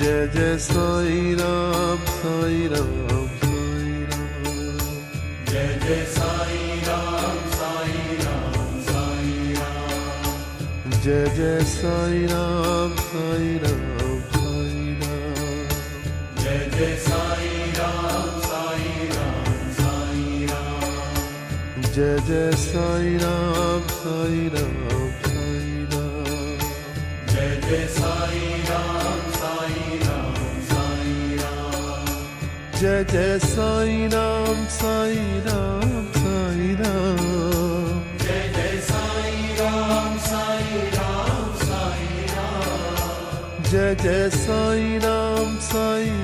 Jai Jai Sai Ram Sai Ram Sai Ram. Jai Jai Sai Ram Sai Ram Sai Ram. Jai Jai Sai Ram Sai Ram Sai Ram. Jai Jai Sai Ram Sai Ram Sai Ram. Jai Jai Sai Ram Sai Ram Sai Ram. Jai Jai Sai Ram Sai Ram Sai Ram. Jai Jai Sai Ram Sai Ram Sai Ram. Jai Jai Sai Ram Sai Ram Sai Ram. Jai Jai Sai Ram Sai